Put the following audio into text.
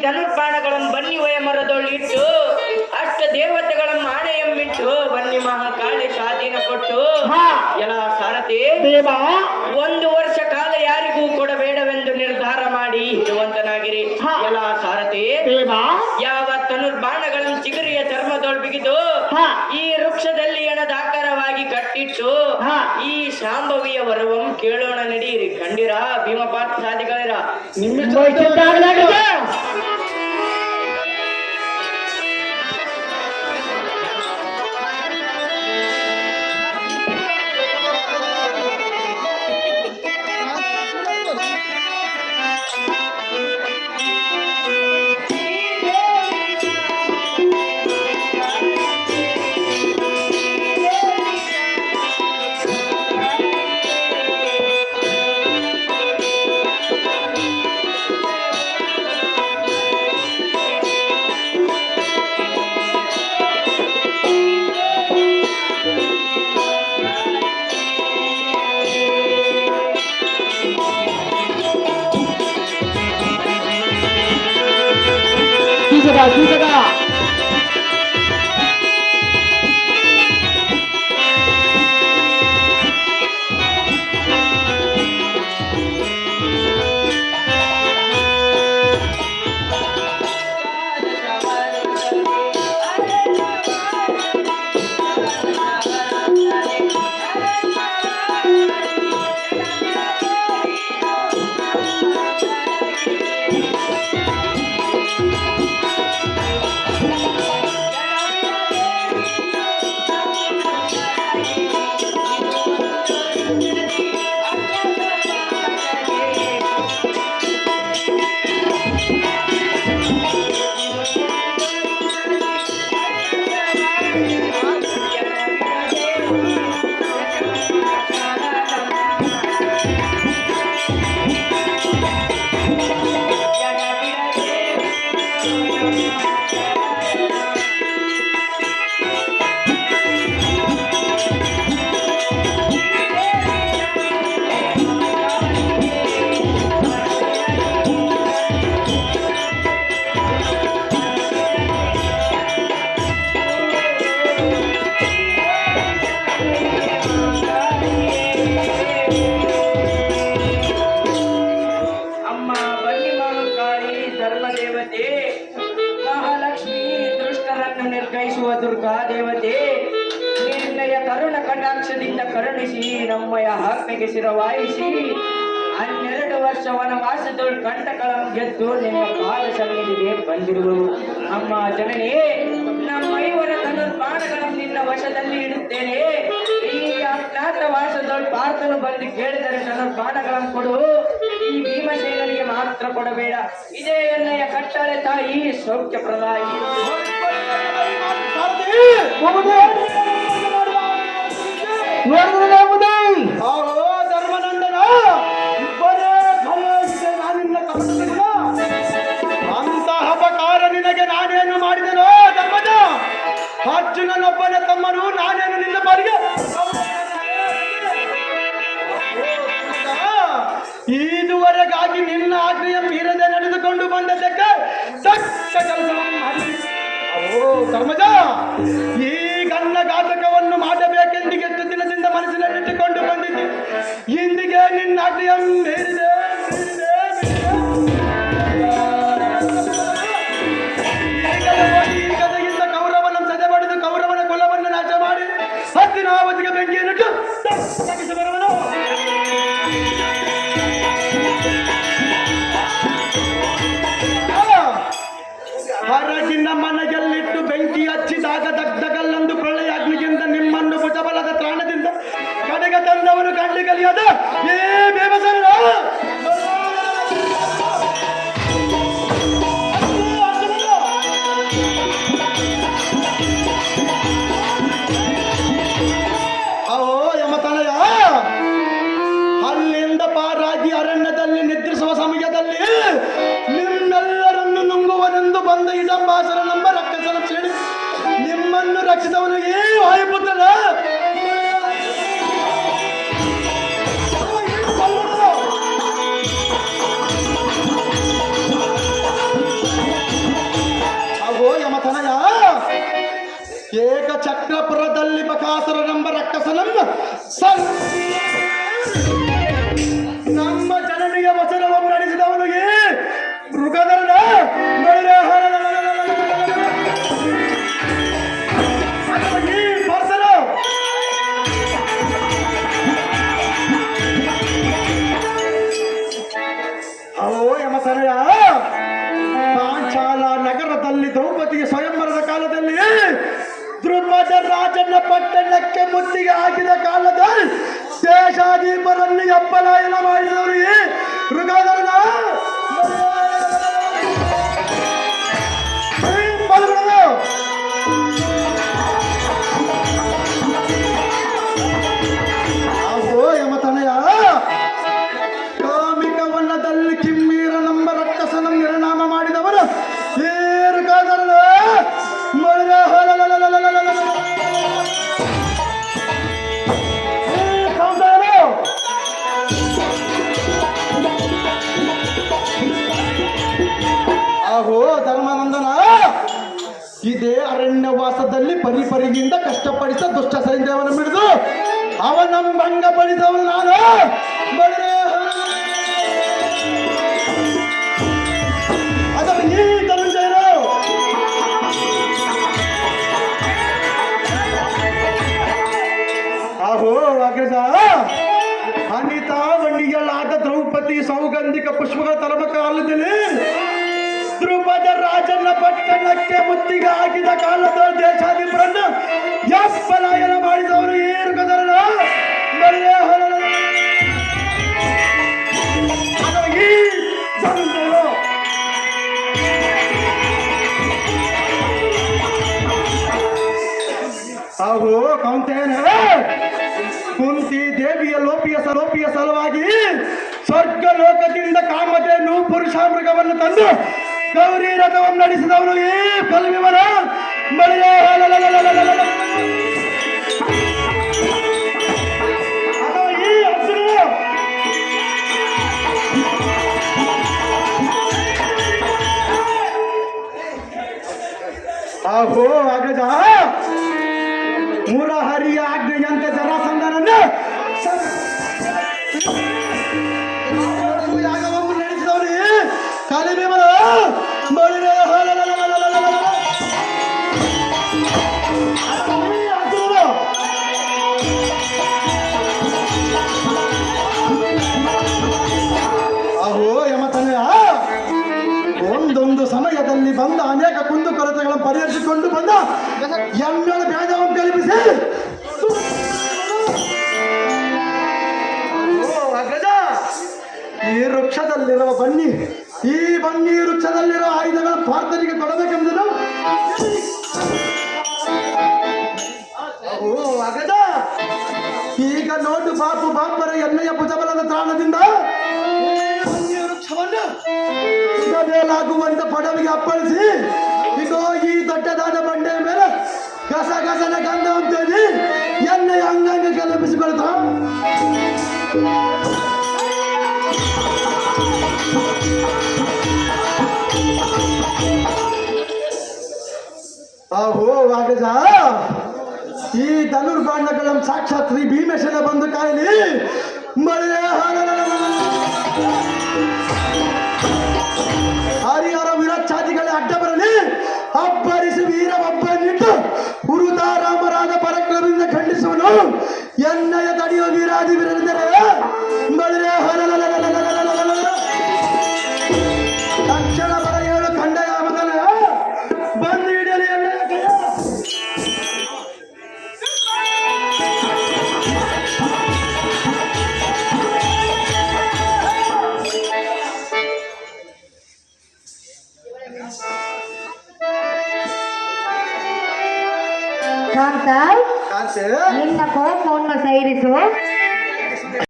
ಧನುರ್ಬಾಣಗಳನ್ನು ಬನ್ನಿ ವಯ ಮರದೊಳ್ಳಿಟ್ಟು ಅಷ್ಟ ದೇವತೆಗಳನ್ನು ಆಣೆಯಮ್ಮಿಟ್ಟು ಬನ್ನಿ ಮಹಾಕಾಳಿ ಸ್ವಾಧೀನ ಕೊಟ್ಟು ಎಲ್ಲ ಸಾರಥಿ ಒಂದು ವರ್ಷ ಕಾಲ ಯಾರಿಗೂ ಕೊಡಬೇಡವೆಂದು ನಿರ್ಧಾರ ಮಾಡಿ ಇರುವಂತನಾಗಿರಿ. ಎಲ್ಲ ಸಾರಥಿ ಯಾವ ಧನುರ್ಬಾಣಗಳನ್ನು ಚಿಗುರಿಯ ಚರ್ಮದೊಳ್ ಬಿಗಿದು ಈ ವೃಕ್ಷದಲ್ಲಿ ಎಣದಾಕಾರವಾಗಿ ಕಟ್ಟಿಟ್ಟು ಈ ಶಾಂಭವಿಯ ವರವಂ ಕೇಳೋಣ ನಡೀರಿ. ಕಂಡಿರ ಭೀಮಪಾತ ಸಾಧಿಗಳಿರ ದುರ್ಗಾ ದೇವತೆ ನಿನ್ನಯ ಕರುಣ ಕಟಾಕ್ಷದಿಂದ ಕರುಣಿಸಿ ನಮ್ಮಯ ಆಜ್ಞೆಗೆ ಶಿರವಾಯಿಸಿ 12 ವರ್ಷ ವನವಾಸದೊಳ್ ಕಂಟಕಳಂ ಗೆದ್ದು ನಿನ್ನ ಪಾದ ಸನ್ನಿಧಿಗೆ ಬಂದಿರುವುದು. ಅಮ್ಮ ಜನನೇ, ನಮ್ಮ ಐವರ ಧನುರ್ಬಾಣಗಳನ್ನು ನಿನ್ನ ವಶದಲ್ಲಿ ಇಡುತ್ತೇನೆ. ಈ ಅಜ್ಞಾತವಾಸದೊಳ್ ಪಾರ್ಥನು ಬಂದು ಕೇಳಿದರೆ ಧನುರ್ಬಾಣಗಳನ್ನು ಕೊಡು, ಈ ಭೀಮಸೇನನಿಗೆ ಮಾತ್ರ ಕೊಡಬೇಡ. ಇದೇ ಎನ್ನಯ ಕಟ್ಟಳೆ ತಾಯಿ ಸೌಖ್ಯ ಪ್ರದಾಯಿ. ಧರ್ಮನಂದನ ಅಂತಹ ಅಪಕಾರ ನಿನಗೆ ನಾನೇನು ಮಾಡಿದೆನೋ ಧರ್ಮಜ? ಅರ್ಜುನನೊಬ್ಬನ ತಮ್ಮನು ನಾನೇನು ನಿನ್ನ ಬಾರಿಗೆ ಇದುವರೆಗಾಗಿ ನಿನ್ನ ಆಜ್ಞೆಯ ಮೀರದೆ ನಡೆದುಕೊಂಡು ಬಂದದ್ದಕ್ಕೆ ದಕ್ಷ ಕೆಲಸವನ್ನು ಮಾಡಿ ಧರ್ಮಜ, ಈ ಗನ್ನ ಘಾತಕವನ್ನು ಮಾಡಬೇಕೆಂದು ಎಷ್ಟು ದಿನದಿಂದ ಮನಸ್ಸಿನಲ್ಲಿಟ್ಟುಕೊಂಡು ಬಂದಿದ್ದೆ. ಇಂದಿಗೆ ನಿನ್ನ ಆಜ್ಞೆಯ ಮೀರಿದೆ. ಈ ಗದೆಯಿಂದ ಕೌರವನ ಸದೆ ಬಡಿದು ಕೌರವನ ಕುಲವನ್ನು ನಾಶ ಮಾಡಿ ಹತ್ತಿನಾವತಿಗೆ ಬೆಂಕಿಯನ್ನಿಟ್ಟು ಬರುವನು. ಹೊರಗಿನ ಮನೆಯಲ್ಲಿಟ್ಟು ಬೆಂಕಿ ಹಚ್ಚಿದಾಗ ದಗ್ಧಗಲ್ಲೊಂದು ಪ್ರಳಯಾಗ್ನಿಗಿಂತ ನಿಮ್ಮನ್ನು ಭುಜಬಲದ ತ್ರಾಣದಿಂದ ಕಡೆಗೆ ತಂದವನು ಕಂಡಿಗಲಿಯದ ಏ ಬೇಬಸರ ಅವೋ ಯಮತನಯ, ಅಲ್ಲಿಂದ ಪಾರಾಗಿ ಅರಣ್ಯದಲ್ಲಿ ನಿದ್ರಿಸುವ ಸಮಯದಲ್ಲಿ ನಿಮ್ಮೆಲ್ಲರನ್ನು ನುಂಗುವನೆಂದು ಬಂದ ಇಡಂಬಾಸರ ನಮ್ಮ ರಕ್ಕಸನ ಸೇಡಿ ನಿಮ್ಮನ್ನು ರಕ್ಷಿಸವನು ಈ ವಾಯುಪುತ್ರನ ತನಯ ಏಕಚಕ್ರಪುರದಲ್ಲಿ ಬಕಾಸುರನೆಂಬ ರಕ್ಕಸನನ್ನು ನಮ್ಮ ಜನನಿಗೆ ವಚನವನ್ನು ನಡೆಸಿದವನಿಗೆ ಮೃಗಧರನ ಪಾಂಚಾಲ ನಗರದಲ್ಲಿ ದ್ರೌಪದಿಯ ಸ್ವಯಂವರದ ಕಾಲದಲ್ಲಿ ದ್ರುಪದ ರಾಜನ ಪಟ್ಟಣಕ್ಕೆ ಮುತ್ತಿಗೆ ಹಾಕಿದ ಕಾಲದಲ್ಲಿ ದೇಶಾಧಿಪರಲ್ಲಿ ಅಪ್ಪಲಾಯನ ಮಾಡಿದವರಿಗೆ ಮೃಗಧರನ ಧರ್ಮಾನಂದನ ಇದೇ ಅರಣ್ಯವಾಸದಲ್ಲಿ ಪರಿಪರಿಗಿಂದ ಕಷ್ಟಪಡಿಸ ದುಷ್ಟ ಸೈನ್ಯವನ್ನು ಬಿಡಿದು ಅವನ ಭಂಗಪಡಿಸವನು ನಾನು ಅದರ ಈ ಧನಂಜಯರು ಆಹೋ ಅಗ್ರಜ ಅನಿತಾ ಬಣ್ಣಿಗಳಾದ ದ್ರೌಪದಿ ಸೌಗಂಧಿಕ ಪುಷ್ಪಗಳ ತಲಮಕ ಅಲ್ಲದಲ್ಲಿ ದ್ರುಪದ ರಾಜನ ಪಟ್ಟಣಕ್ಕೆ ಮುತ್ತಿಗೆ ಹಾಕಿದ ಕಾಲದ ದೇಶಾಧಿಪರನ್ನು ಯಪ್ಪಲಾಯನ ಮಾಡಿದವರು ಏರುಗದರಣ ಹಾಗೂ ಕೌಂತೇನ ಕುಂತಿ ದೇವಿಯ ಲೋಪಿಯ ಸಲುವಾಗಿ ಸ್ವರ್ಗ ಲೋಕದಿಂದ ಕಾಮಧೇನು ಪುರುಷ ಮೃಗವನ್ನು ತಂದು ಗೌರಿ ರಥವನ್ನು ನಡೆಸಿದವನು ಈ ಕಲ್ವಿವನ ಈ ಅರ್ಜುನ ಆಹೋ ಅಗ್ರಜ ಮುರಹರಿಯ ಆಜ್ಞೆಯಂತೆ ಜರಾಸಂಧನನ್ನು ಯಾಗವನ್ನು ನಡೆಸಿದವನು ಕಲಿವಿವನ ಅಹೋ ಯಮತನಯ ಒಂದೊಂದು ಸಮಯದಲ್ಲಿ ಬಂದ ಅನೇಕ ಕುಂದುಕೊರತೆಗಳನ್ನು ಪರಿಹರಿಸಿಕೊಂಡು ಬಂದ ಎಮ್ಮೆಳ ಭೇದವನ್ನು ಕಲ್ಪಿಸಿ ಈ ವೃಕ್ಷದಲ್ಲಿರುವ ಬನ್ನಿ ಈ ಬನ್ನಿ ವೃಕ್ಷದಲ್ಲಿರುವ ಆಯುಧಗಳ ಪಾರ್ಥನಿಗೆ ಕೊಡಬೇಕೆಂಬುದನ್ನು ಅಗದ ಈಗ ನೋಡು ಬಾಪರ ಎಣ್ಣೆಯ ಭುಜಬಲದ ತ್ರಾಣದಿಂದ ಬನ್ನಿ ವೃಕ್ಷವನ್ನು ಮೇಲಾಗುವಂತ ಪಡವಿಗೆ ಅಪ್ಪಳಿಸಿ ಈಗ ಈ ದೊಡ್ಡದಾದ ಬಂಡೆಯ ಮೇಲೆ ಗಸಗಸನ ಗಂಧವಂತೇಳಿ ಎಣ್ಣೆಯ ಅಂಗಾಂಗಕ್ಕೆ ಲಭಿಸಿಕೊಳ್ತಾ ಆಹೋ ವಾಗಜ ಈ ಧನುರ್ಬಾಣಗಳನ್ನು ಸಾಕ್ಷಾತ್ ಶ್ರೀ ಭೀಮೇಶನ ಬಂದು ಕಾಯಲಿ ಮಳೆ ಹರಿಹರ ವಿರಚ್ಛಾದಿಗಳ ಅಡ್ಡ ಬರಲಿ ಅಬ್ಬರಿಸಿ ವೀರ ಒಬ್ಬನಿಟ್ಟು ಹುರುದಾರಾಮರಾದ ಪರಕ್ರಮದಿಂದ ಖಂಡಿಸುವನು ಎನ್ನಯ ತಡೆಯುವ ವೀರಾದಿ ವೀರರೆಂದರೆ ಮಳೆ ತಕ್ಷಣ ಬರ ಏಳು ಖಂಡಯ ಮತನ ಬಂದು ಹಿಡಿಯಲಿ ಎಣ್ಣೆಯ ಕೈಯ ಕಾಂತ ನಿನ್ನ ಕೋಪವನ್ನು ಸೈರಿಸು.